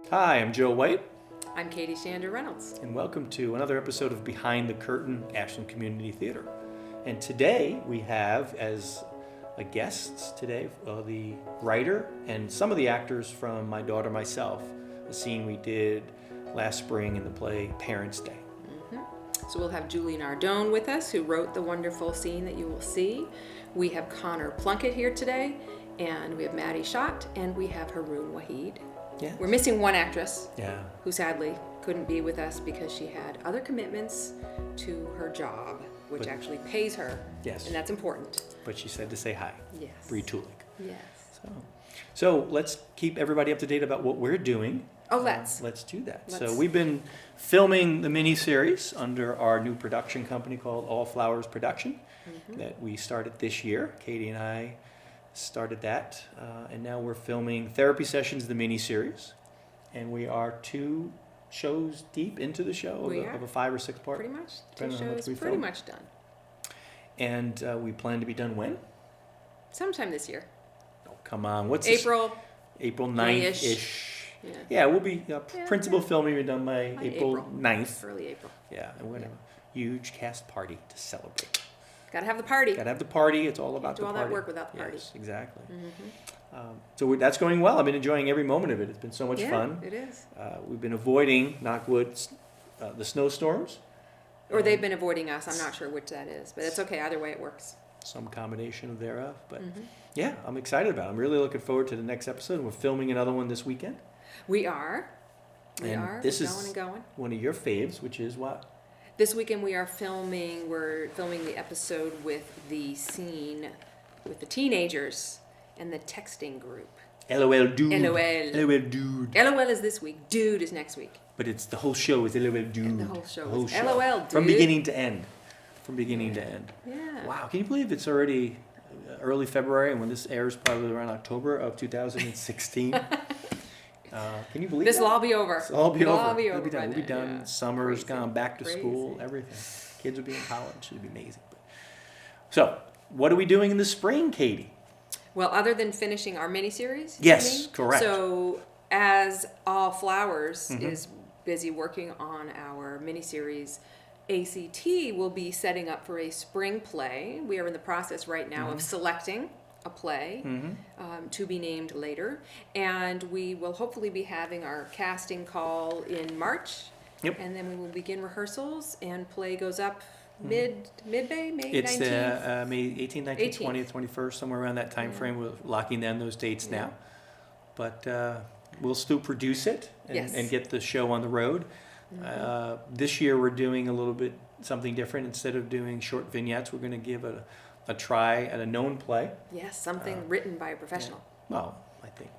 Hi, I'm Joe White. I'm Katie Shander-Reynolds. And welcome to another episode of Behind the Curtain, Ashland Community Theater. And today we have as a guest today the writer and some of the actors from My Daughter, Myself, a scene we did last spring in the play Parents' Day. So we'll have Julie Nardone with us, who wrote the wonderful scene that you will see. We have Connor Plunkett here today, and we have Maddie Schott, and we have Haroon Waheed. Yeah. We're missing one actress, Yeah. who sadly couldn't be with us because she had other commitments to her job, which actually pays her. Yes. And that's important. But she said to say hi. Yes. Bree Tulik. Yes. So let's keep everybody up to date about what we're doing. Oh, let's do that. So Let's. we've been filming the mini-series under our new production company called All Flowers Production that we started this year. Katie and I started that, and now we're filming Therapy Sessions, the mini-series, and we are 2 shows deep into the show of a 5 or 6 part. Pretty much. 2 depending on how much shows we pretty film. much done. And we plan to be done when? Sometime this year. Oh, come on. What's April. April May-ish. 9th-ish. Yeah. Yeah, we'll be principal filming will be done by By April April. 9th. Early April. Yeah, and we're going to have a huge cast party to celebrate. Gotta have the party. Got to have the party. It's all about do the all party. that work without the party. Yes, exactly. That's going well. I've been enjoying every moment of it. It's been so much Yeah, fun. it is. We've been avoiding, knock wood, the snowstorms. Or they've been avoiding us. I'm not sure which that is, but it's okay. Either way, it works. Some combination thereof. But yeah, I'm excited about it. I'm really looking forward to the next episode. We're filming another one this weekend. We are. And this We're is going and going. one of your faves, which is what? This weekend we're filming the episode with the scene with the teenagers and the texting group. LOL Dude. LOL. LOL Dude. LOL is this week. Dude is next week. But it's the whole show is LOL Dude. And the whole show is LOL Dude. From beginning to end. From beginning to end. Yeah. Wow, can you believe it's already early February, and when this airs probably around October of 2016? Can you believe This that? will all be over. It'll all be It'll over. all be It'll over be done. by We'll be then, done. yeah. Summer's Crazy. gone, back to school, Crazy. everything. Kids will be in college. It'll be amazing. So, what are we doing in the spring, Katie? Well, other than finishing our miniseries, Yes, you mean? correct. So, as All Flowers is busy working on our miniseries, ACT will be setting up for a spring play. We are in the process right now of selecting a play to be named later, and we will hopefully be having our casting call in March. Yep. And then we will begin rehearsals, and play goes up mid-May, May 19th. It's May 18th, 19th, 18th. 20th, 21st, somewhere around that time frame. We're locking down those dates now. But we'll still produce it and get the show on the road. This year we're doing a little bit something different. Instead of doing short vignettes, we're going to give a try at a known play. Yes, something written by a professional. Well, I think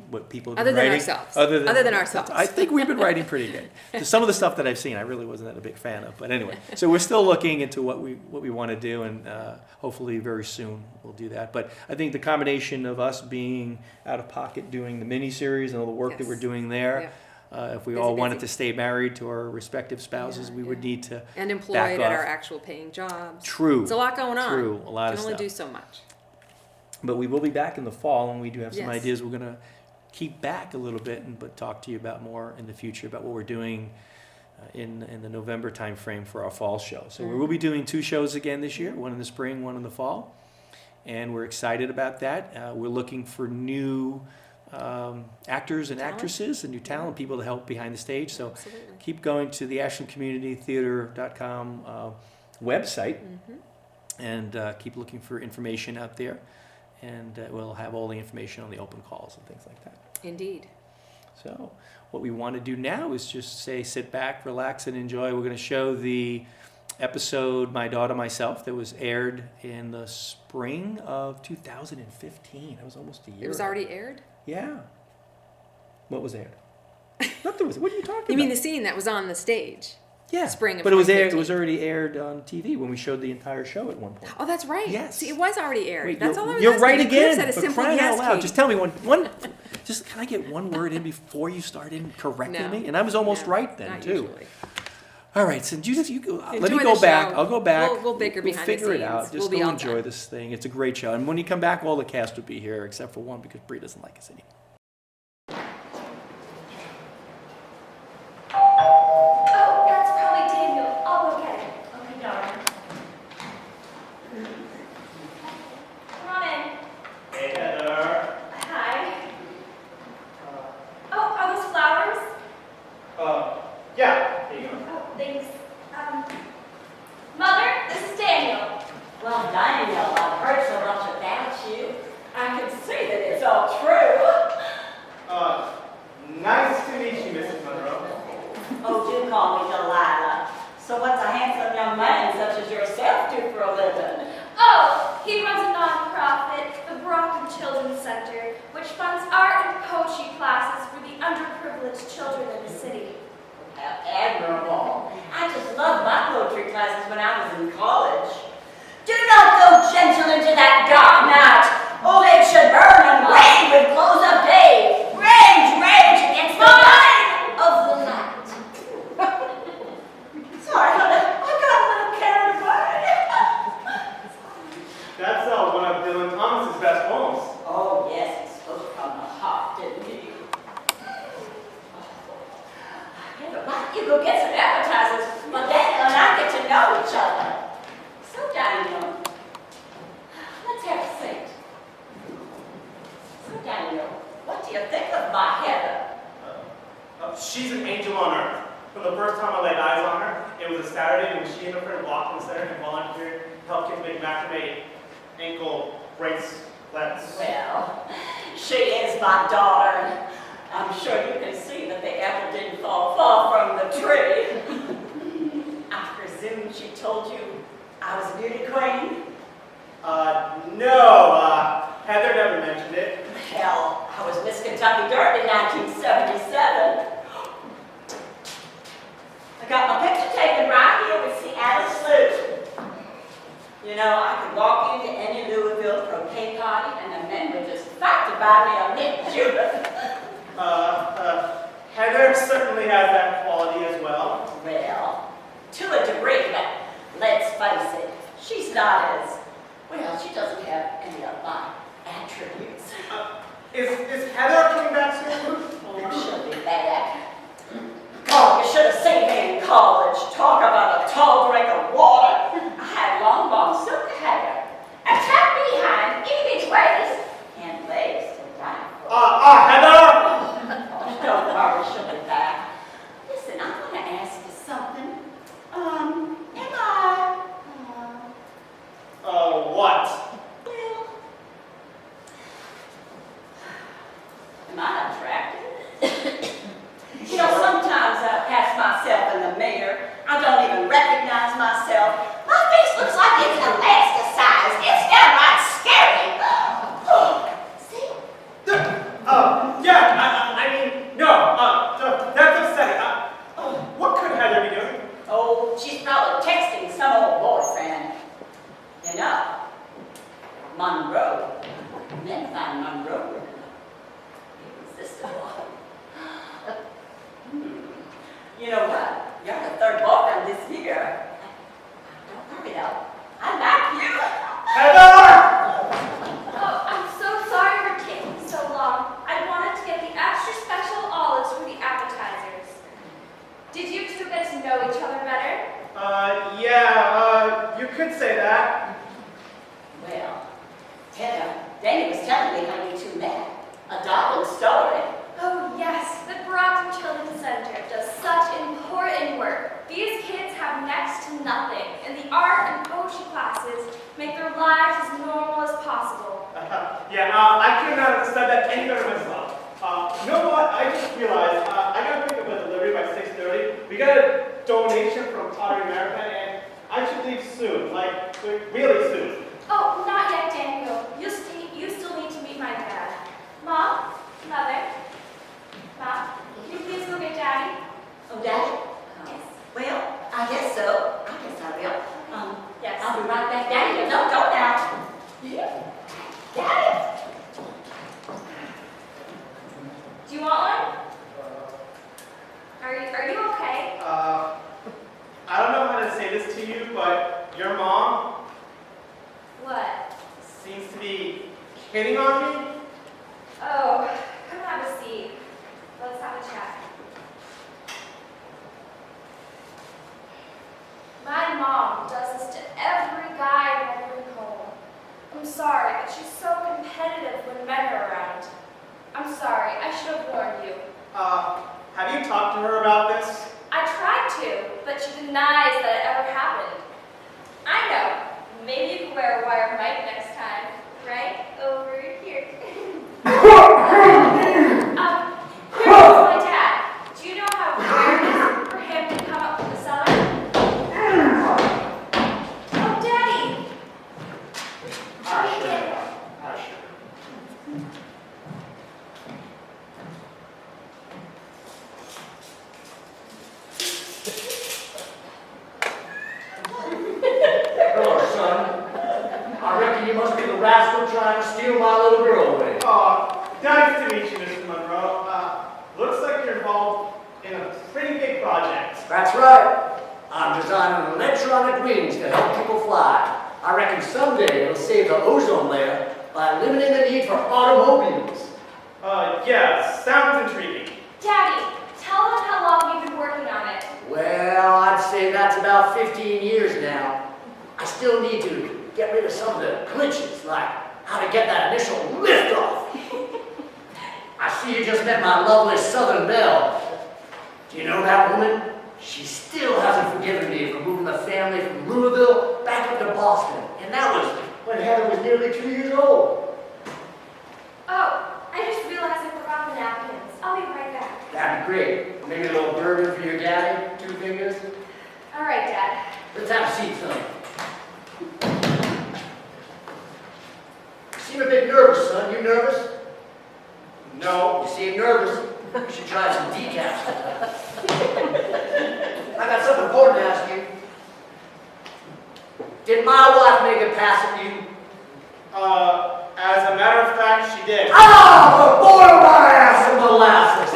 what people have Other been than writing. ourselves. Other than ourselves. I think we've been writing pretty good. So some of the stuff that I've seen, I really wasn't that a big fan of. But anyway, so we're still looking into what we want to do, and hopefully very soon we'll do that. But I think the combination of us being out of pocket doing the mini-series and all the work that we're doing there, if we all wanted to stay married to our respective spouses, we would need to and employed back at off. our actual paying jobs. True. It's a lot going on. True. A lot of Can only stuff. do so much. But we will be back in the fall, and we do have some Yes. ideas. We're going to keep back a little bit, but talk to you about more in the future about what we're doing in the November time frame for our fall show. So we will be doing 2 shows again this year, one in the spring, one in the fall, and we're excited about that. We're looking for new actors and actresses and new talent, people to help behind the stage. So keep going to the ashlandcommunitytheater.com website and keep looking for information out there. And we'll have all the information on the open calls and things like that. Indeed. So what we want to do now is just sit back, relax, and enjoy. We're going to show the episode My Daughter, Myself that was aired in the spring of 2015. It was almost a year It was ago. already aired? Yeah. What was aired? Nothing was. What are you talking about? You mean the scene that was on the stage? Yeah, spring of but it was aired. It 2015. was already aired on TV when we showed the entire show at one point. Oh, that's right. Yes. See, it was already aired. Wait, That's all I was you're asking. right You could have again. said a For simple crying yes, out loud! Katie. Just tell me one. Just can I get one word in before you started correcting No. me? And I was almost No, right then not too. usually. All right, so you go, let me Enjoy go the back. show. I'll go back. We'll bicker behind the figure it out. scenes. Just We'll be go all enjoy done. this thing. It's a great show. And when you come back, all the cast will be here except for one because Bree doesn't like us anymore. times when I was in college. Do not go gentle into that dark night. Old age should burn and wane with close of day. Rage, rage against the light of the light. Sorry, honey, I got a little carried away. That's one of Dylan Thomas's best poems. Oh, yes, he spoke from the heart, didn't he? Yeah, but why don't you go get some appetizers? Well, Daniel and I get to know each other. So, Daniel, let's have a seat. So, Daniel, what do you think of my Heather? She's an angel on earth. From the first time I laid eyes on her, it was a Saturday when she and her friend walked in the center and volunteered to help kids make macrame ankle bracelets. Well, she is my daughter. I'm sure you can see that the apple didn't fall far from the tree. I presume she told you I was a beauty queen? No, Heather never mentioned it. Hell, I was Miss Kentucky Derby in 1977. I got my picture taken right here with Seattle Sloop. You know, I could walk into any Louisville croquet party and the men would just fight to buy me a mint julep. Heather certainly has that quality as well. Well, to a degree, but let's face it, she's not as, well, she doesn't have any of my attributes. Is Heather coming back soon? Oh, she'll be back. God, you should have seen me in college. Talk about a tall drink of water. I had long, silk hair, a tap behind, each waist, and legs to die for. Heather! Don't worry, she'll be back. Listen, I'm going to ask you something. Am What? well, am I attractive? You know, sometimes I pass myself in the mirror. I don't even recognize myself. My face looks like it's elasticized. It's downright scary. See? Yeah, I mean, no, that's upsetting. What could Heather be doing? Oh, she's probably texting some old boyfriend. You know, Monroe. Men find Monroe irresistible. You know what? You're the third boyfriend this year. Don't worry though. I like you. Heather! Oh, I'm so sorry for taking so long. I wanted to get the extra special olives for the appetizers. Did you two get to know each other better? Yeah, you could say that. Well, Heather, Danny was telling me how you two met. A darling story. Oh yes, the Brockton Children's Center does such important work. These kids have next to nothing, and the art and poetry classes make their lives as normal as possible. I couldn't have said that any better myself. You know what? I just realized I gotta pick up a delivery by 6:30. We got a donation from Pottery America, and I should leave soon, like really soon. Oh, not yet, Daniel. You still need to meet my dad. Mom? Mother? Mom, can you please go get Daddy? Oh, Daddy? Yes. Well, I guess so. I guess I will. Yes. I'll be right back. Daddy, don't go now. Yeah. Daddy. Do you want one? Are you okay? I don't know how to say this to you, but your mom What? seems to be hitting on me. Oh, come have a seat. Let's have a chat. My mom does this to every guy I bring home. I'm sorry, but she's so competitive when men are around. I'm sorry, I should have warned you. Have you talked to her about this? I tried to, but she denies that it ever happened. I know. Maybe you can wear a wire mic next time. Right over here. Here's my dad. Do you know how rare it is for him to come up from the cellar? Oh, Daddy! Hush. you must be the rascal trying to steal my little girl away. Nice to meet you, Mr. Monroe. Looks like you're involved in a pretty big project. That's right. I'm designing electronic wings to help people fly. I reckon someday it'll save the ozone layer by limiting the need for automobiles. Yeah, sounds intriguing. Daddy, tell them how long you've been working on it. Well, I'd say that's about 15 years now. I still need to get rid of some of the glitches, like how to get that initial lift off. I see you just met my lovely Southern Belle. Do you know that woman? She still hasn't forgiven me for moving the family from Louisville back up to Boston. And that was when Heather was nearly 2 years old. Oh, I just realized I forgot the napkins. I'll be right back. That'd be great. Maybe a little bourbon for your daddy, 2 fingers. All right, Dad. Let's have a seat, son. You seem a bit nervous, son. You nervous? No. You seem nervous. You should try some decaf. I got something important to ask you. Did my wife make a pass at you? As a matter of fact, she did. Ah, boil my ass in molasses.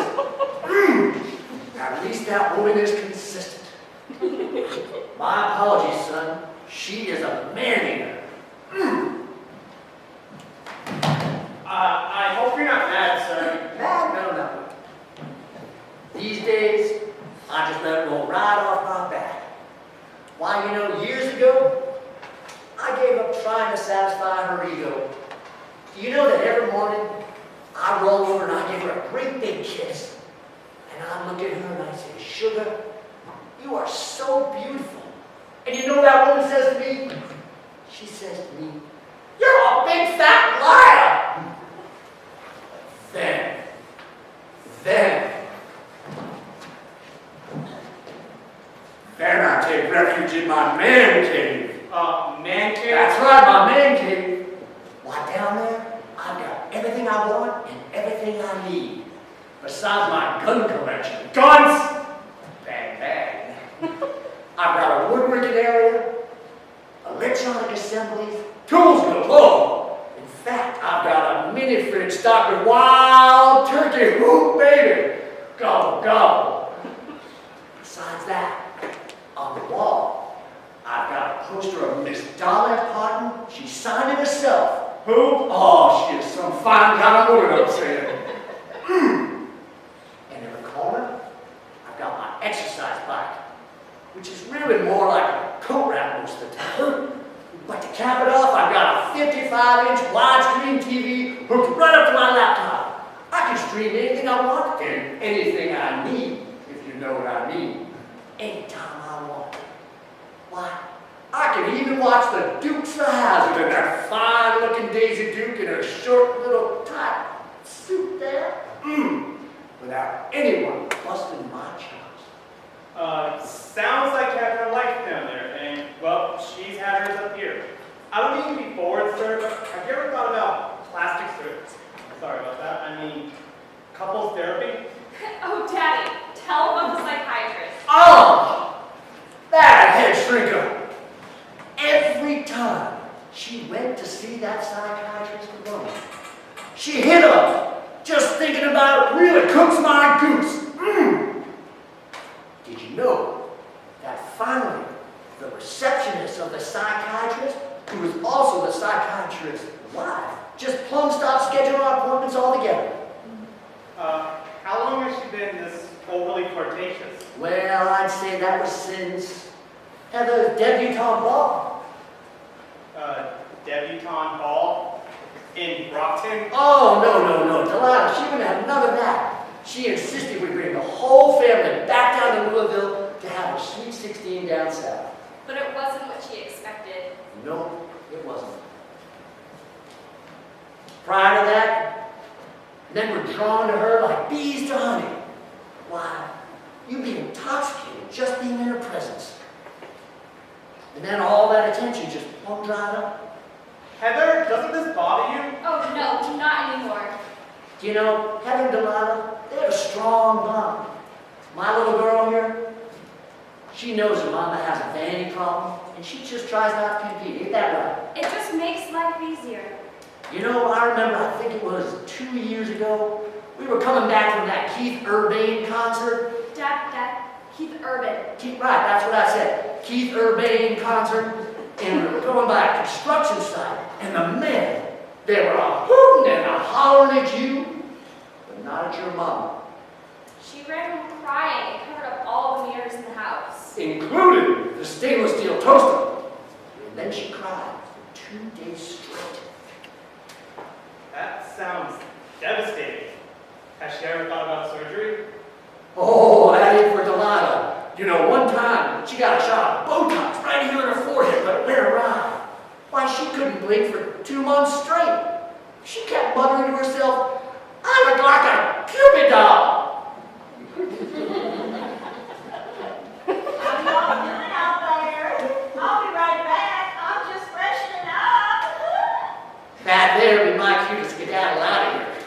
At least that woman is consistent. My apologies, son. She is a man-eater. I hope you're not mad, sir. No. These days, I just let it roll right off my back. Why, you know, years ago, I gave up trying to satisfy her ego. Do you know that every morning, I roll over and I give her a great big kiss. And I look at her and I say, sugar, you are so beautiful. And you know what that woman says to me? She says to me, you're a big fat liar. Then I take refuge in my man cave. Man cave? That's right, my man cave. Why, down there, I've got everything I want and everything I need. Besides my gun collection. Guns! Bang, bang. I've got a woodworking area, electronic assemblies, tools galore. In fact, I've got a mini fridge stocked with wild turkey. Ooh, baby. Gobble, gobble. Besides that, on the wall, I've got a poster of Miss Dolly Parton. She signed it herself. Who? Oh, she is some fine kind of woman, I'm saying. And in the corner, I've got my exercise bike, which is really more like a coat rack most of the time. But to cap it off, I've got a 55-inch widescreen TV hooked right up to my laptop. I can stream anything I want and anything I need, if you know what I mean, anytime I want. Why, I can even watch the Dukes of Hazzard and that fine-looking Daisy Duke in her short little tight suit there, without anyone busting my chops. Sounds like you have her life down there, and, well, she's had hers up here. I don't mean to be forward, sir, but have you ever thought about plastic surgery? Sorry about that. I mean, couples therapy? Oh, Daddy, tell them about the psychiatrist. Oh! That head shrinker! Every time she went to see that psychiatrist alone, she hit up. Just thinking about it really cooks my goose. Did you know that finally the receptionist of the psychiatrist, who was also the psychiatrist's wife, just plumb stopped scheduling appointments altogether? How long has she been this overly flirtatious? Well, I'd say that was since Heather's debutante ball. Debutante ball in Brockton? Oh, no, Delilah, she wouldn't have none of that. She insisted we bring the whole family back down to Louisville to have a sweet 16 down south. But it wasn't what she expected. No, it wasn't. Prior to that, men were drawn to her like bees to honey. Why, you'd be intoxicated just being in her presence. And then all that attention just plumb dried up. Heather, doesn't this bother you? Oh, no, not anymore. Do you know, Heather and Delilah, they have a strong bond. My little girl here, She knows her mama has a vanity problem, and she just tries not to compete. Ain't that right? It just makes life easier. You know, I remember, I think it was 2 years ago, we were coming back from that Keith Urban concert. Dad, Keith Urban. Right, that's what I said. Keith Urban concert. And we were going by a construction site, and the men, they were all hooting and hollering at you, but not at your mama. She ran home crying and covered up all the mirrors in the house. Including the stainless steel toaster. And then she cried for 2 days straight. That sounds devastating. Has she ever thought about surgery? Oh, that ain't for Delilah. You know, one time, she got a shot of Botox right here in her forehead, but it went awry. Why, she couldn't blink for 2 months straight. She kept muttering to herself, I look like a Cupid doll. How y'all doing out there? I'll be right back. I'm just freshening up. That there be my cue to skedaddle out of here.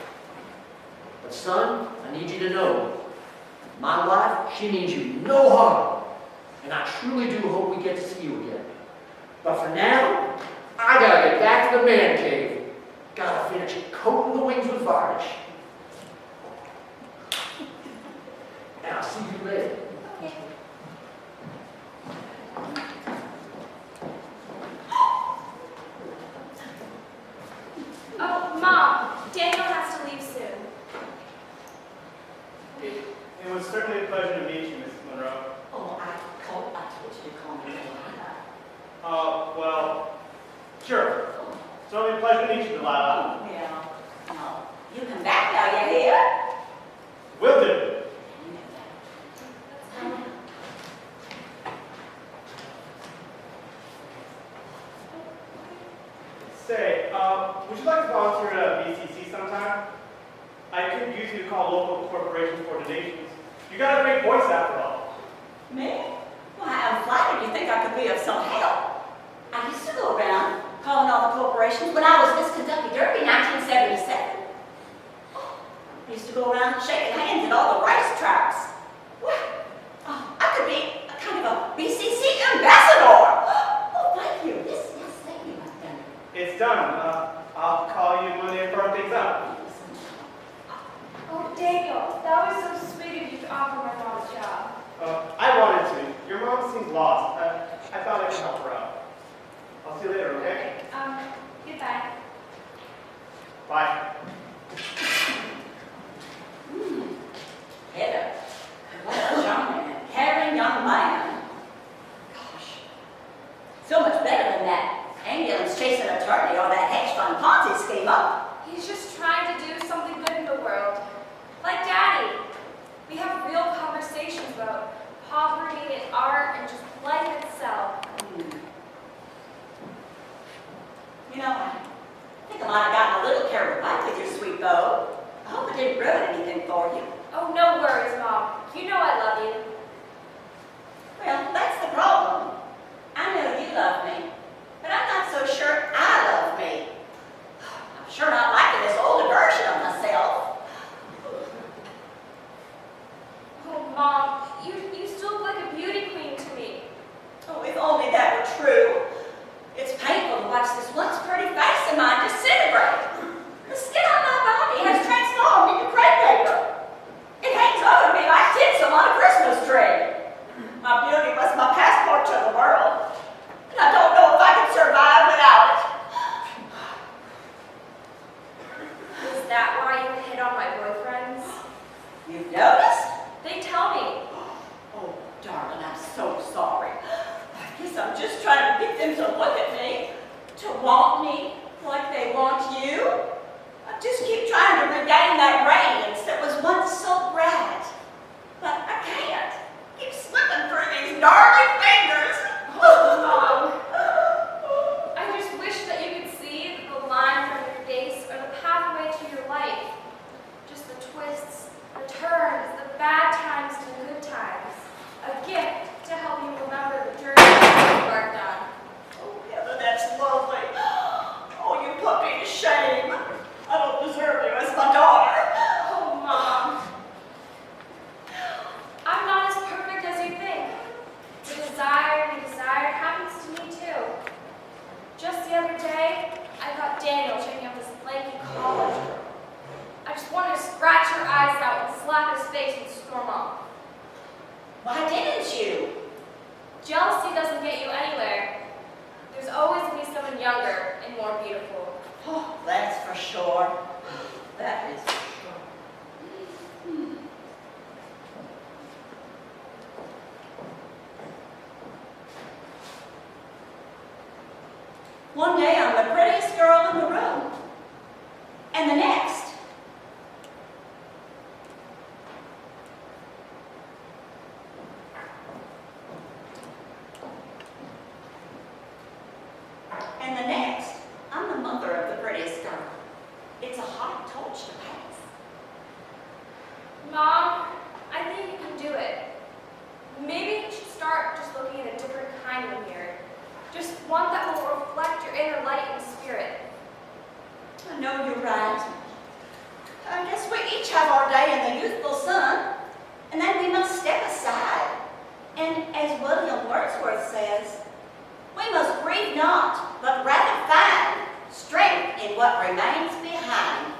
But son, I need you to know, my wife, she means you no harm. And I truly do hope we get to see you again. But for now, I gotta get back to the man cave. Gotta finish coating the wings with varnish. And I'll see you later. Oh, Mom, Daniel has to leave soon. It was certainly a pleasure to meet you, Mrs. Monroe. Oh, I told you to call me Delilah. Well, sure. It's only a pleasure to meet you, Delilah. Oh, yeah. No. You come back now, you hear? Will do. Say, would you like to volunteer at BCC sometime? I could use you to call local corporations for donations. You got a great voice after all. Me? Why, I'm flattered you think I could be of some help. I used to go around calling all the corporations when I was Miss Kentucky Derby 1977. I used to go around shaking hands at all the racetracks. What? Oh, I could be a kind of a BCC ambassador. Oh, thank you. Yes, thank you, my friend. It's done. I'll call you Monday and firm things up. Oh, Daniel, that was so sweet of you to offer my mom a job. I wanted to. Your mom seems lost. I thought I could help her out. I'll see you later, okay? Goodbye. Bye. Heather, what a charming and caring young man. Gosh, so much better than that ambulance chasing attorney or that hedge fund Ponzi schemer. He's just trying to do something good in the world. Like Daddy. We have real conversations about poverty and art and just life itself. You know, I think I might have gotten a little carried away with your sweet bow. I hope it didn't ruin anything for you. Oh, no worries, Mom. You know I love you. Well, that's the problem. I know you love me, but I'm not so sure I love me. I'm sure not liking this older version of myself. Oh, Mom, you still look like a beauty queen to me. Oh, if only that were true. It's painful to watch this once pretty face of mine disintegrate. The skin on my body has transformed into crepe paper. It hangs over me like tinsel on a Christmas tree. My beauty was my passport to the world, and I don't know if I could survive without it. Is that why you hit on my boyfriends? You've noticed? They tell me. Oh, darling, I'm so sorry. I guess I'm just trying to get them to look at me, to want me like they want you. I just keep trying to regain that radiance that was once so bright. But I can't. Keep slipping through these darling fingers. Mom, I just wish that you could see that the lines on your face are the pathway to your life. Just the twists, the turns, the bad times and the good times. A gift to help you remember the journey you embarked on. Oh, Heather, that's lovely. Oh, you put me to shame. I don't deserve you as my daughter. Oh, Mom. I'm not as perfect as you think. One day I'm the prettiest girl in the room. And the next, I'm the mother of the prettiest girl. It's a hard torch to pass. Mom, I think you can do it. Maybe you should start just looking at a different kind of mirror. Just one that will reflect your inner light and spirit. I know you're right. I guess we each have our day in the youthful sun, and then we must step aside. And as William Wordsworth says, we must grieve not, but rather find strength in what remains behind.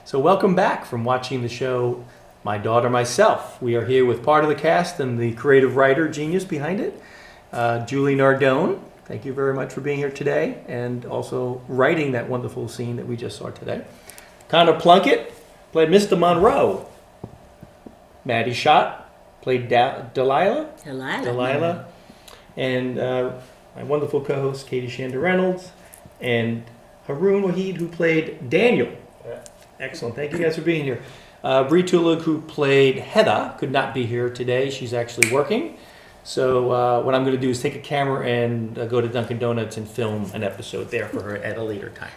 So welcome back from watching the show My Daughter, Myself. We are here with part of the cast and the creative writer genius behind it, Julie Nardone. Thank you very much for being here today and also writing that wonderful scene that we just saw today. Connor Plunkett played Mr. Monroe. Maddie Schott played Delilah. And my wonderful co-host, Katie Shander-Reynolds. And Haroon Wahid, who played Daniel. Excellent. Thank you guys for being here. Bree Tulug, who played Hedda, could not be here today. She's actually working. So what I'm going to do is take a camera and go to Dunkin' Donuts and film an episode there for her at a later time.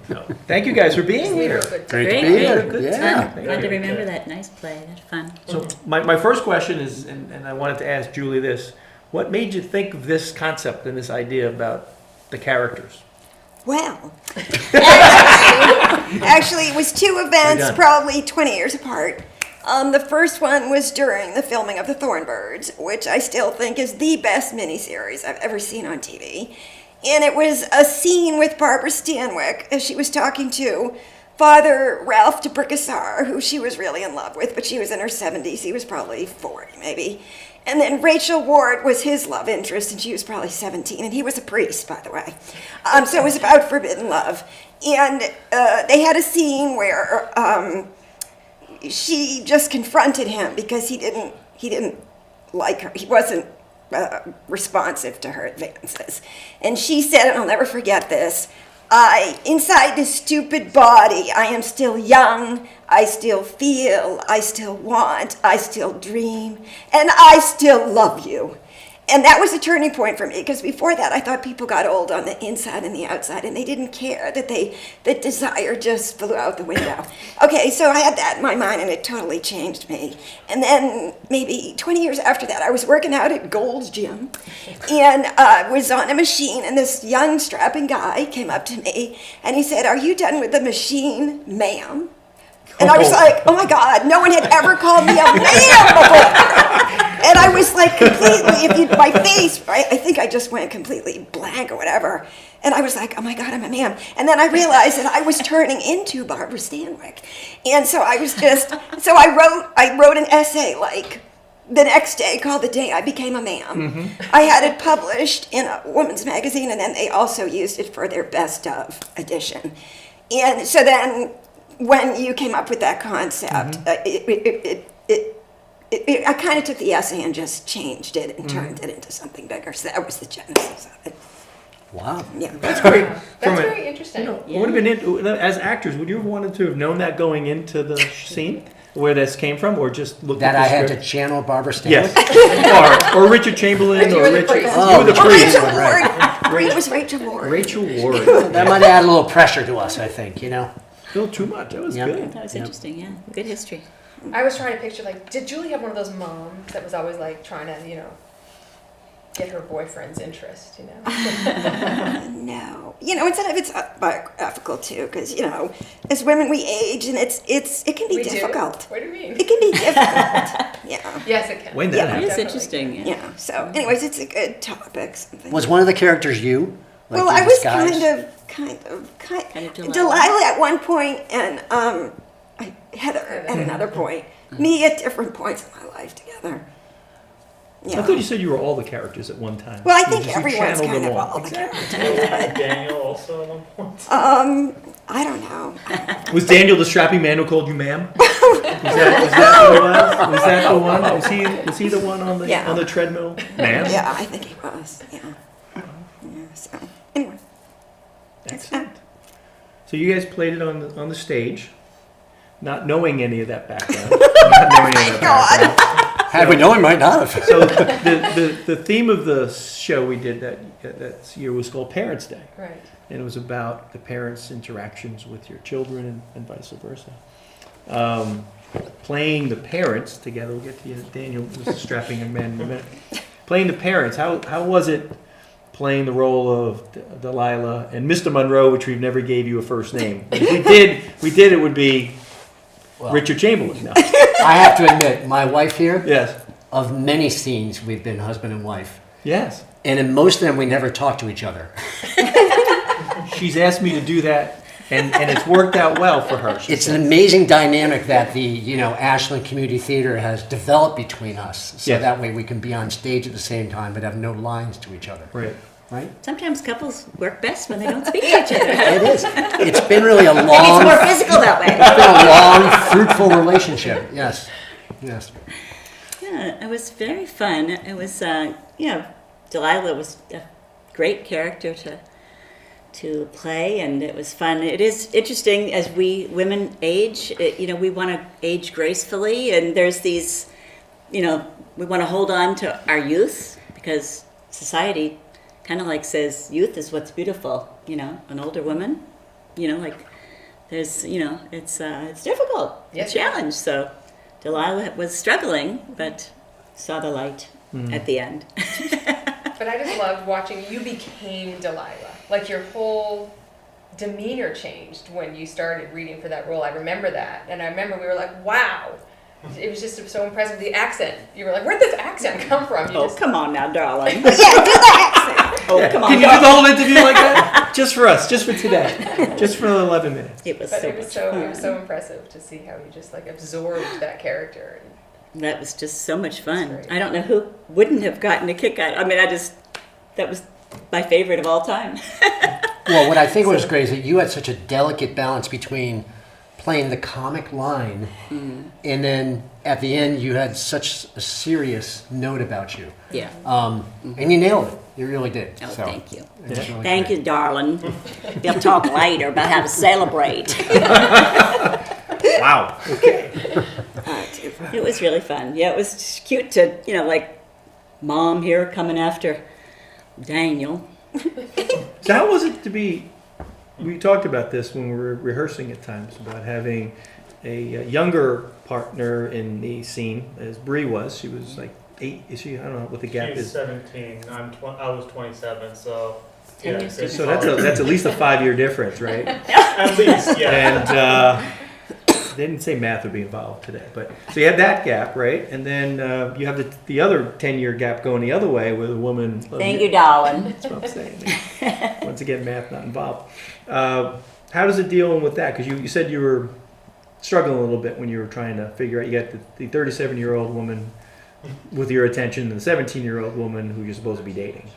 So, thank you guys for being here. Great. Good Yeah. time. Glad to remember that. Nice play. That's fun. So my first question is, and I wanted to ask Julie this, what made you think of this concept and this idea about the characters? Well, actually, it was two events, probably 20 years apart. The first one was during the filming of The Thornbirds, which I still think is the best miniseries I've ever seen on TV. And it was a scene with Barbara Stanwyck as she was talking to Father Ralph de Bricassar, who she was really in love with, but she was in her 70s. He was probably 40, maybe. And then Rachel Ward was his love interest, and she was probably 17, and he was a priest, by the way. So it was about forbidden love. And they had a scene where she just confronted him because he didn't like her. He wasn't responsive to her advances. And she said, and I'll never forget this, inside this stupid body, I am still young, I still feel, I still want, I still dream, and I still love you. And that was a turning point for me, because before that I thought people got old on the inside and the outside, and they didn't care, that desire just flew out the window. Okay, so I had that in my mind, and it totally changed me. And then maybe 20 years after that, I was working out at Gold's Gym, and was on a machine, and this young strapping guy came up to me, and he said, "Are you done with the machine, ma'am?" And I was like, oh my God, no one had ever called me a ma'am before. And I was like completely, my face, right? I think I just went completely blank or whatever. And I was like, oh my God, I'm a ma'am. And then I realized that I was turning into Barbara Stanwyck. And so I was just, so I wrote an essay like the next day called The Day I Became a Ma'am. Mm-hmm. I had it published in a woman's magazine, and then they also used it for their best of edition. And so then when you came up with that concept, I kind of took the essay and just changed it and turned it into something bigger. So that was the genesis of it. Wow. Yeah. That's great. That's very interesting. It would have been, as actors, would you have wanted to have known that going into the scene? Where this came from, or just look That at the I had script? to channel Barbara Stanwyck? Yes. or Richard Chamberlain, or Richard. You were the priest. Rachel Ward. It was Rachel Ward. Rachel Ward. That might add a little pressure to us, I think, you know? Still too much. That was good. That was interesting, yeah. Good history. I was trying to picture, like, did Julie have one of those moms that was always, like, trying to, get her boyfriend's interest, No. And some of it's biographical, too, because, as women we age, and it can be We do? difficult. What do you mean? It can be difficult. Yeah. Yes, it can. When that Yeah. It happened. is Definitely. interesting, yeah. Yeah. So, anyways, it's a good topic. Something. Was one of the characters you? Like Well, in I was disguise? kind of Delilah. Delilah at one point, and Heather at another point. Me at different points in my life together. I Yeah. thought you said you were all the characters at one time. Well, I You think just everyone's channeled kind them of all the Exactly. characters. Daniel also at one point. I don't know. Was Daniel the strappy man who called you ma'am? Is that who it was? Was that the one? Was he the one on the Yeah. on the treadmill? Man. Yeah, I think he was. Yeah. Yeah. So anyway, Excellent. So you guys played it on the stage, not knowing any of that background. Not knowing any of that background. Had we known, we might not have. So the theme of the show we did that year was called Parents' Day. Right. And it was about the parents' interactions with your children and vice versa. Playing the parents together, we'll get to you, Daniel was strapping a man in a minute. Playing the parents, how was it playing the role of Delilah and Mr. Monroe, which we've never gave you a first name? If we did, it would be Well, Richard Chamberlain. No. I have to admit, my wife here, Yes. of many scenes, we've been husband and wife. Yes. And in most of them, we never talk to each other. She's asked me to do that, and it's worked out well for her. It's an amazing dynamic that the Ashland Community Theater has developed between us. So Yes. that way we can be on stage at the same time but have no lines to each other. Right. Right? Sometimes couples work best when they don't speak to each other. It is. It's been really a It's long, more physical that way. it's been a long, fruitful relationship. Yes. Yes. Yeah, it was very fun. It was, Delilah was a great character to play, and it was fun. It is interesting as we women age. We want to age gracefully, and there's these, we want to hold on to our youth because society kind of like says youth is what's beautiful. An older woman, there's, it's difficult, Yes. a challenge. So Delilah was struggling, but saw the light at the end. But I just loved watching you became Delilah. Like your whole demeanor changed when you started reading for that role. I remember that. And I remember we were like, wow. It was just so impressive. The accent. You were like, where'd this accent come from? You Oh, just, come on now, darling. yeah, do the accent. Oh, come on. Can you do the whole interview like that? Just for us, just for today, just for 11 minutes. It was but so it was much so fun. it was so impressive to see how you just like absorbed that character. That was just so much fun. That's great. I don't know who wouldn't have gotten a kick out. I mean, that was my favorite of all time. Well, what I think was great is that you had such a delicate balance between playing the comic line and then at the end you had such a serious note about you. Yeah. And you nailed it. You really did. Oh, So, thank you. it was really Thank great. you, darling. We'll talk later about how to celebrate. Wow. Okay. It was really fun. Yeah, it was cute to, like mom here coming after Daniel. So how was it to be? We talked about this when we were rehearsing at times about having a younger partner in the scene, as Bree was. She was like 8. Is she? I don't know what the gap She's is. 17. I was 27. So 10 years it's So that's at least a 5-year difference, right? at least yeah. And they didn't say math would be involved today, but so you have that gap, right? And then you have the other 10-year gap going the other way with a woman. Thank you, darling. That's what I'm saying. Once again, math not involved. How does it deal with that? Because you said you were struggling a little bit when you were trying to figure out. You got the 37-year-old woman with your attention and the 17-year-old woman who you're supposed to be dating.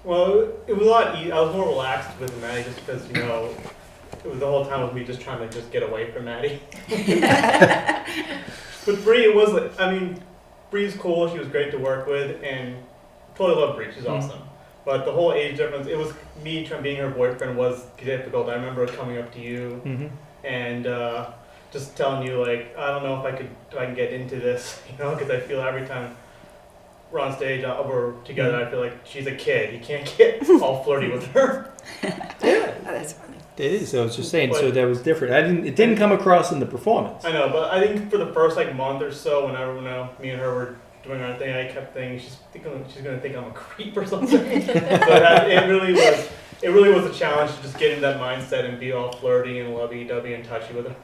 Well, it was a lot. I was more relaxed with Maddie just because it was the whole time with me just trying to just get away from Maddie. With Bree, it was like, Bree's cool. She was great to work with, and totally love Bree. She's awesome. But the whole age difference, it was me being her boyfriend was difficult. I remember coming up to you and just telling you like, I don't know if I can get into this, because I feel every time we're on stage we're together, I feel like she's a kid. You can't get all flirty with her. Oh, that's funny. It is. I was just saying. So that was different. It didn't come across in the performance. I know, but I think for the first month or so, whenever me and her were doing our thing, I kept thinking she's gonna think I'm a creep or something. But it really was a challenge to just get in that mindset and be all flirty and lovey-dovey and touchy with her.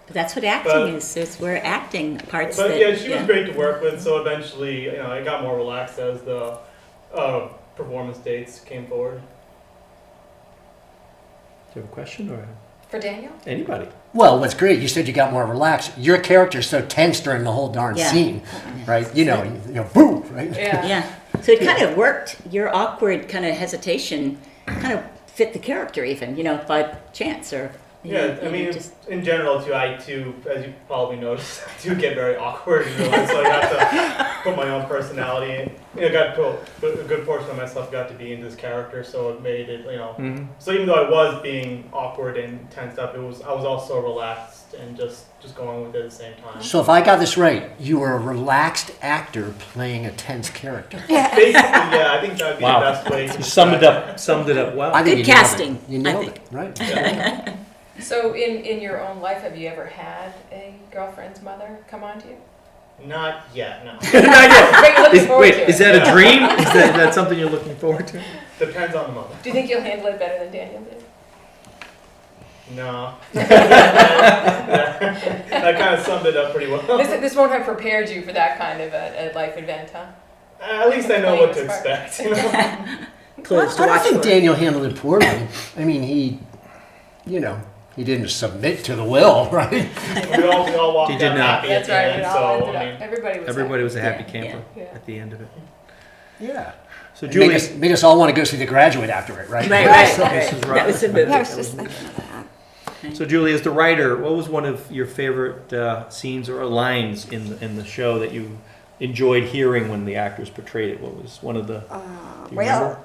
But that's what acting is. We're acting parts. But yeah, she was great to work with. So eventually, I got more relaxed as the performance dates came forward. Do you have a question or For Daniel? anybody? Well, what's great, you said you got more relaxed. Your character's so tense during the whole darn Yeah. scene, right? Boom, right? Yeah. Yeah. So it kind of worked. Your awkward kind of hesitation kind of fit the character even, by chance or, Yeah, I you mean, just- in general too, as you probably noticed, I do get very awkward in real life, so I got to put my own personality in. Got to put a good portion of myself got to be in this character, so it made it, So even though I was being awkward and tensed up, I was also relaxed and just going with it at the same time. So if I got this right, you were a relaxed actor playing a tense character. Basically, yeah, I think that'd be Wow. the best way to You summed it up well. I think Good you nailed casting, it. You I nailed think. it, right? Yeah. So in your own life, have you ever had a girlfriend's mother come on to you? Not yet, no. Not yet. But you're looking forward Wait, to it. is that a dream? Is that something you're looking forward to? Depends on the moment. Do you think you'll handle it better than Daniel did? No. That kind of summed it up pretty well. This won't have prepared you for that kind of a life event, huh? At least I know what to expect. Clues to I don't watch think for. Daniel handled it poorly. I mean, he didn't submit to the will, right? we all walked He did out not. happy That's at the right. end, It all so ended I up. mean, Everybody was a happy Yeah, camper yeah. at the end of it. Yeah. So It Julie, made us all want to go see The Graduate after it, right? Right. This is That was the right. movie. I was just thinking of that. So Julie, as the writer, what was one of your favorite scenes or lines in the show that you enjoyed hearing when the actors portrayed it? What was one of the? Do you remember?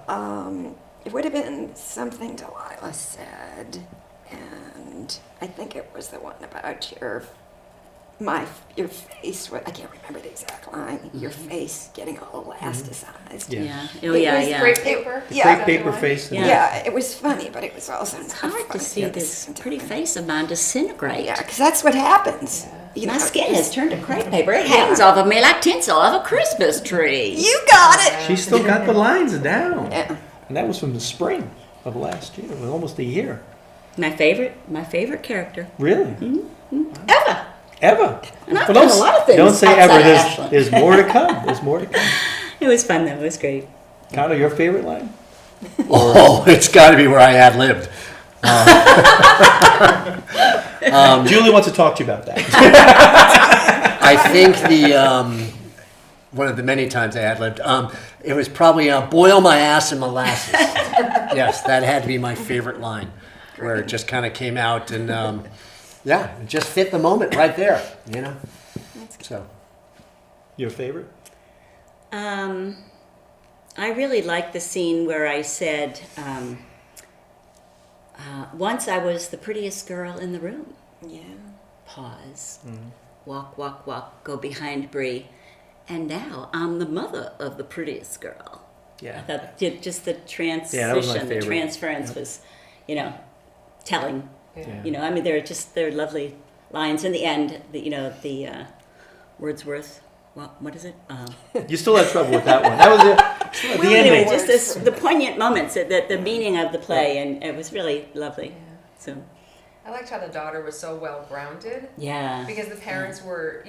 It would have been something Delilah said, and I think it was the one about your face. I can't remember the exact line. Your face getting all elasticized. Yeah. Yeah. Oh, yeah, It was yeah. Great paper. Yeah. Great paper face. and- Yeah. It was funny, but it was also It's not hard to funny see at the this same pretty time. face of mine disintegrate. Yeah, because that's what happens. You My know, skin has turned to crepe paper. It hangs off of me like tinsel off a Christmas tree. You got it. She still got the lines down. Yeah. And that was from the spring of last year. It was almost a year. My favorite character Really? ever. Ever? And I've Well, done don't a lot of things Don't say outside ever. of There's, Ashland. there's more to come. There's more to come. It was fun though. It was great. Connor, your favorite line? Oh, it's got to be where I ad-libbed. Julie wants to talk to you about that. I think one of the many times I ad-libbed, it was probably boil my ass in molasses. Yes, that had to be my favorite line, where it just kind of came out and it just fit the moment right there, So, Your favorite? I really liked the scene where I said, once I was the prettiest girl in the room. Yeah. Pause. Walk, walk, walk. Go behind Bree. And now I'm the mother of the prettiest girl. I Yeah. thought just the transition, Yeah, that was my the favorite. transference was, telling. Yeah. I mean, they're lovely lines. In the end, the Wordsworth. What is it? You still had trouble with that one. That was the Well, anyway, ending. just the poignant moments, the meaning of the play, and it was really lovely. So, I liked how the daughter was so well grounded yeah. because the parents were,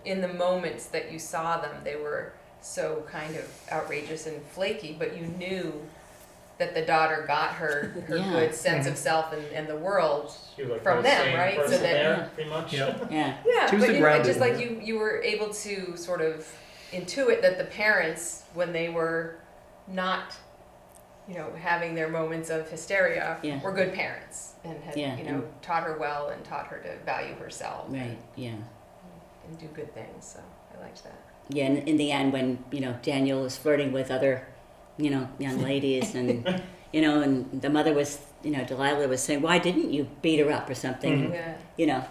in the moments that you saw them, they were so kind of outrageous and flaky, but you knew that the daughter got her Yeah. good sense of self and the world. She was like From the them, same right? So person that- there, pretty much. Yep. Yeah. Yeah, She was but the grounded just like one. you were able to sort of intuit that the parents, when they were not, having their moments of hysteria, Yeah. were good parents and had, Yeah, and- taught her well and taught her to value herself Right. Yeah. and do good things. So I liked that. Yeah. And in the end, when Daniel was flirting with other, young ladies, and and the mother was, Delilah was saying, "Why didn't you beat her up or something?" Yeah,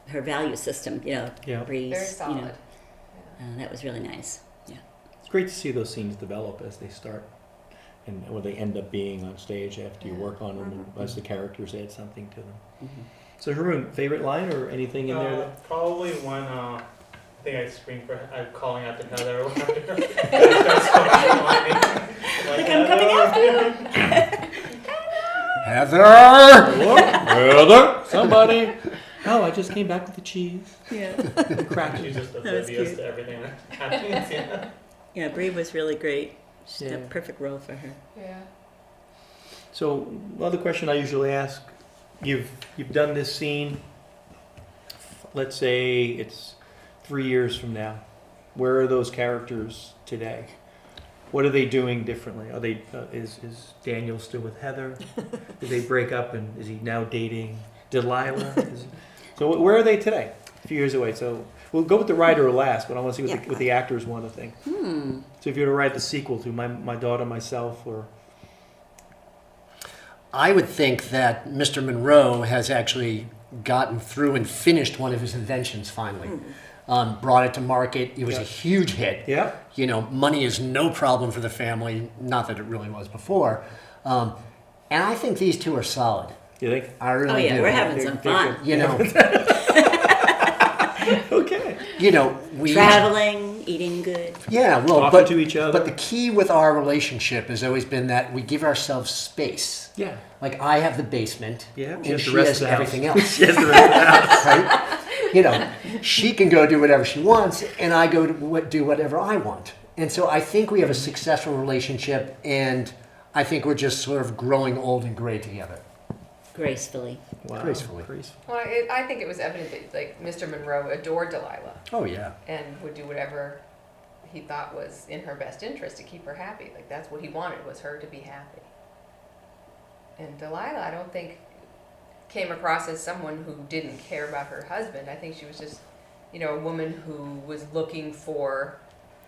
Her value system, Yeah. Breeze, very solid. that was really nice. Yeah. It's great to see those scenes develop as they start and where they end up being on stage after you work on them and as the characters add something to them. Mm-hmm. So Haroon, favorite line or anything in there? Probably when I think I screamed for calling out to Heather or whatever. Like I'm coming after Heather! Heather, somebody. Oh, I just came back with the cheese. Yeah. The crackers. She's just was oblivious cute. to everything that happens. Yeah. Yeah, Bree was really great. She's a Yeah. perfect role for her. Yeah. So another question I usually ask: You've done this scene. Let's say it's 3 years from now. Where are those characters today? What are they doing differently? Are they is Daniel still with Heather? Did they break up and is he now dating Delilah? So where are they today? A few years away. So we'll go with the writer last, but I want to see what the actors want to think. So if you were to write the sequel to My Daughter, Myself, or I would think that Mr. Monroe has actually gotten through and finished one of his inventions finally. Brought it to market. It was a huge hit. Yeah. You know, money is no problem for the family. Not that it really was before. And I think these two are solid. you think? I really do. We're having some fun. You know, Okay. you know, we Traveling, eating good. Yeah, well, Talking to each other. But the key with our relationship has always been that we give ourselves space. Yeah. Like I have the basement, Yeah. and She has she the rest has of the house. everything else. She has the rest of the house. Right? You know, she can go do whatever she wants, and I go to do whatever I want. And so I think we have a successful relationship, and I think we're just sort of growing old and gray together. Gracefully. Wow. Gracefully. Well, I think it was evident that like Mr. Monroe adored Delilah Oh yeah. and would do whatever he thought was in her best interest to keep her happy. Like that's what he wanted, was her to be happy. And Delilah, I don't think came across as someone who didn't care about her husband. I think she was just, you know, a woman who was looking for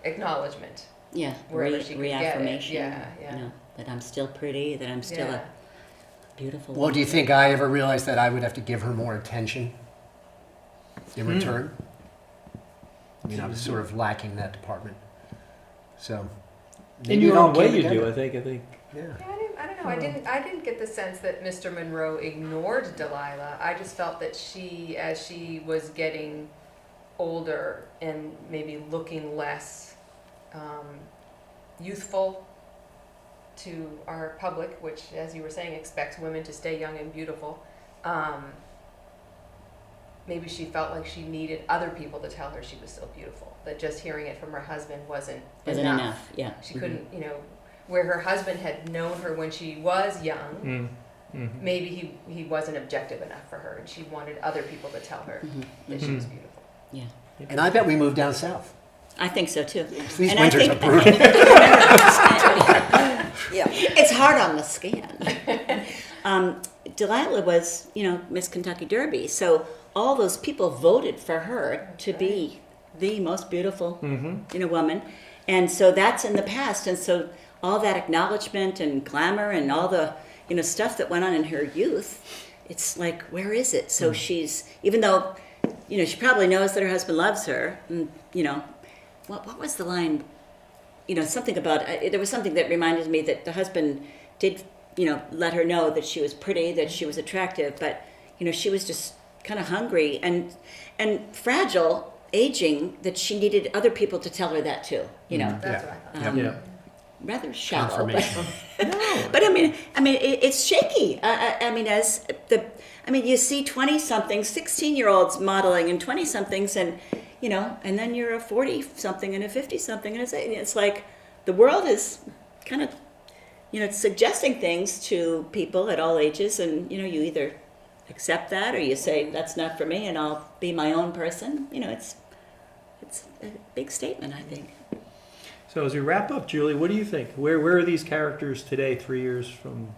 acknowledgement. Yeah. Wherever she could get it. Reaffirmation. Yeah, yeah. You know, that I'm still pretty, that I'm still Yeah. a beautiful Well, do you think I ever realized that I would have to give her more attention in return? I mean, I was sort of lacking that department. So In maybe your it all own way, came you do. together. I think. Yeah. Yeah, I don't know. I didn't get the sense that Mr. Monroe ignored Delilah. I just felt that she, as she was getting older and maybe looking less youthful to our public, which, as you were saying, expects women to stay young and beautiful. Maybe she felt like she needed other people to tell her she was so beautiful. That just hearing it from her husband wasn't enough. Yeah. She couldn't, you know, where her husband had known her when she was young, maybe he wasn't objective enough for her, and she wanted other people to tell her that she was beautiful. Yeah. And I bet we moved down south. I think so too. These And winters I are think, brutal. Yeah. it's hard on the skin. Delilah was, you know, Miss Kentucky Derby, so all those people voted for her to be the most beautiful, you know, woman, and so that's in the past, and so all that acknowledgement and glamour and all the, you know, stuff that went on in her youth, it's like, where is it? So she's, even though, you know, she probably knows that her husband loves her, and, you know, what was the line? You know, something about, there was something that reminded me that the husband did, you know, let her know that she was pretty, that she was attractive, but, you know, she was just kind of hungry and fragile, aging, that she needed other people to tell her that too, you know. That's what I thought. Yeah. Rather shallow, but, Confirmation. but I mean, it's shaky. I mean, you see 20-somethings, 16-year-olds modeling, and 20-somethings, and you know, and then you're a 40-something and a 50-something, and it's like the world is kind of, you know, suggesting things to people at all ages, and you know, you either accept that or you say that's not for me, and I'll be my own person. You know, it's a big statement, I think. So as we wrap up, Julie, what do you think? Where are these characters today, 3 years from?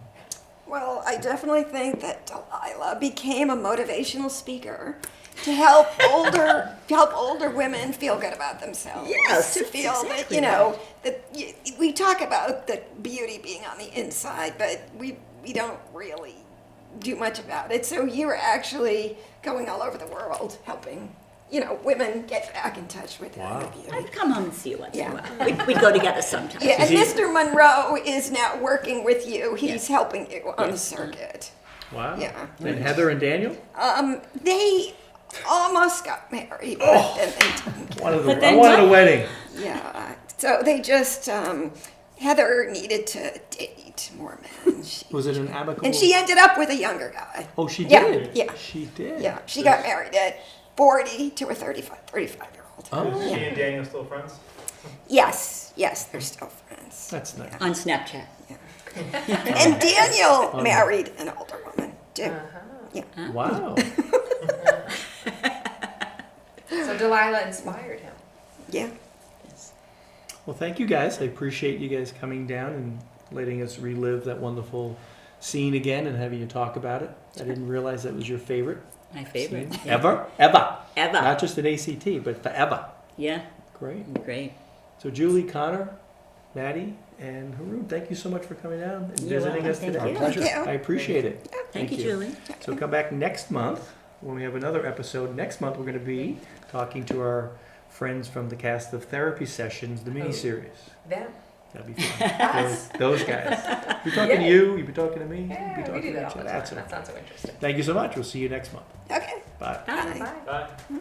Well, I definitely think that Delilah became a motivational speaker to help older women feel good about themselves. Yes, To that's feel that, exactly you know, we talk about the beauty being on the inside, but we don't really do much about it. So you were actually going all over the world helping, you know, women get back in touch with their inner beauty. I'd come home and see you once in a Yeah. while. We'd go together sometimes. Yeah, and he- Mr. Monroe is now working with you. He's helping you on the circuit. Wow. Yeah. And Heather and Daniel? They almost got married, but then they didn't. But I then wanted a what? wedding. Yeah, so they just, Heather needed to date more men. Was it an amicable? And she ended up with a younger guy. Oh, she Yeah, did? yeah. She did? Yeah, she got married at 40 to a 35-year-old. Oh, Is she and Daniel still friends? Yes, they're still friends. that's nice. On Snapchat. And Daniel married an older woman, too. Yeah. Wow. So Delilah inspired him. Yeah. Well, thank you guys. I appreciate you guys coming down and letting us relive that wonderful scene again and having you talk about it. I didn't realize that was your favorite My favorite. scene. Yeah. Ever? Ever. Not just at ACT, but forever. Yeah, Great. great. So Julie, Connor, Maddie, and Haroon, thank you so much for coming down and You're visiting welcome. us Thank today. you. Thank you. I appreciate it. Thank you, Julie. So come back next month when we have another episode. Next month we're going to be talking to our friends from the cast of Therapy Sessions, the mini-series. Them. That'd be fun. Those guys. You're talking to you, you'd be talking to me, you'd be Yeah, we talking do to that each all other. the That's time. it. That sounds so interesting. Thank you so much. We'll see you next month. Okay. Bye. Bye. Bye. Bye.